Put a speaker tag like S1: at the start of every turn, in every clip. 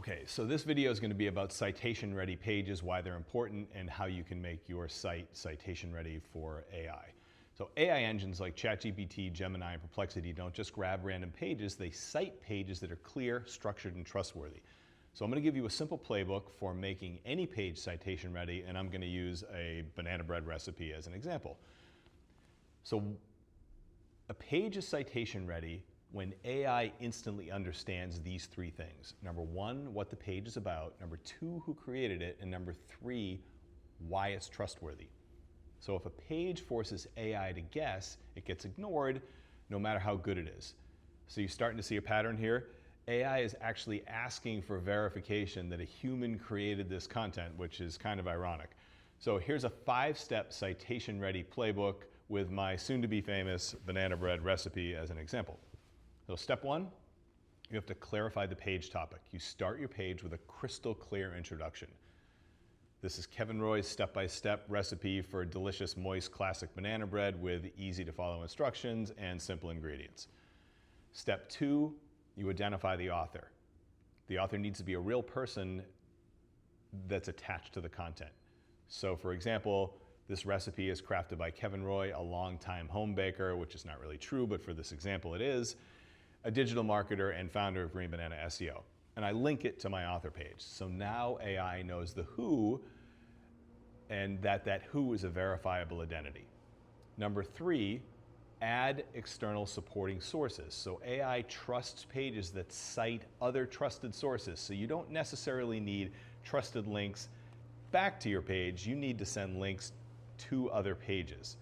S1: Okay, so this video is going to be about citation-ready pages, why they're important, and how you can make your site citation-ready for AI. So AI engines like ChatGPT, Gemini, and Perplexity don't just grab random pages, they cite pages that are clear, structured, and trustworthy. So I'm going to give you a simple playbook for making any page citation-ready, and I'm going to use a banana bread recipe as an example. So a page is citation-ready when AI instantly understands these three things. Number one, what the page is about. Number two, who created it. And number three, why it's trustworthy. So if a page forces AI to guess, it gets ignored no matter how good it is. So you're starting to see a pattern here. AI is actually asking for verification that a human created this content, which is kind of ironic. So here's a 5-step citation-ready playbook with my soon-to-be famous banana bread recipe as an example. So step one, you have to clarify the page topic. You start your page with a crystal clear introduction. This is Kevin Roy's step-by-step recipe for delicious, moist, classic banana bread with easy to follow instructions and simple ingredients. Step two, you identify the author. The author needs to be a real person that's attached to the content. So for example, this recipe is crafted by Kevin Roy, a longtime home baker, which is not really true, but for this example it is, a digital marketer and founder of Green Banana SEO. And I link it to my author page. So now AI knows the who, and that who is a verifiable identity. Number three, add external supporting sources. So AI trusts pages that cite other trusted sources. So you don't necessarily need trusted links back to your page. You need to send links to other pages,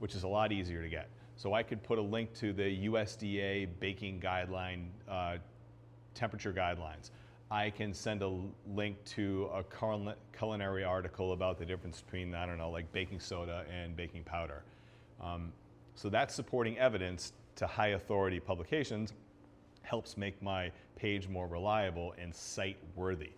S1: which is a lot easier to get. So I could put a link to the USDA baking guideline, temperature guidelines. I can send a link to a culinary article about the difference between, I don't know, like baking soda and baking powder. So that supporting evidence to high authority publications helps make my page more reliable and site worthy.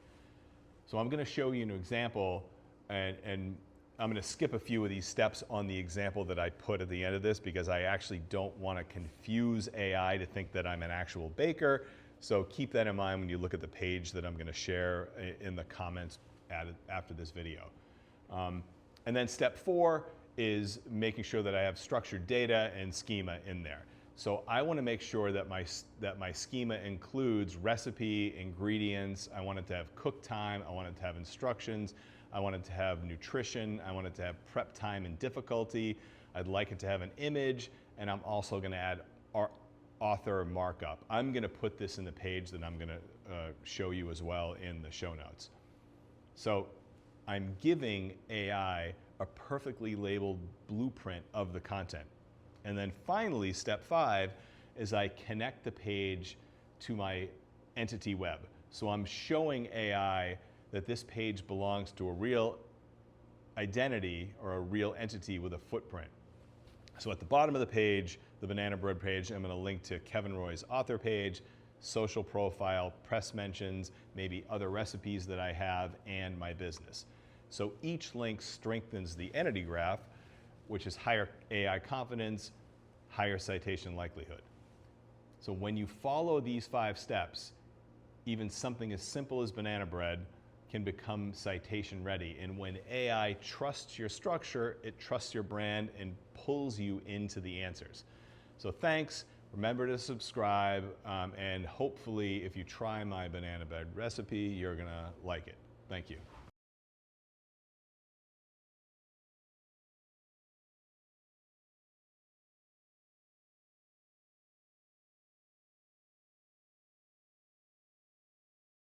S1: So I'm going to show you an example, and I'm going to skip a few of these steps on the example that I put at the end of this because I actually don't want to confuse AI to think that I'm an actual baker. So keep that in mind when you look at the page that I'm going to share in the comments after this video. And then step four is making sure that I have structured data and schema in there. So I want to make sure that my schema includes recipe, ingredients. I want it to have cook time. I want it to have instructions. I want it to have nutrition. I want it to have prep time and difficulty. I'd like it to have an image, and I'm also going to add author markup. I'm going to put this in the page that I'm going to show you as well in the show notes. So I'm giving AI a perfectly labeled blueprint of the content. And then finally, step five is I connect the page to my entity web. So I'm showing AI that this page belongs to a real identity or a real entity with a footprint. So at the bottom of the page, the banana bread page, I'm going to link to Kevin Roy's author page, social profile, press mentions, maybe other recipes that I have, and my business. So each link strengthens the entity graph, which is higher AI confidence, higher citation likelihood. So when you follow these 5 steps, even something as simple as banana bread can become citation ready. And when AI trusts your structure, it trusts your brand and pulls you into the answers. So thanks, remember to subscribe, and hopefully if you try my banana bread recipe, you're gonna like it. Thank you.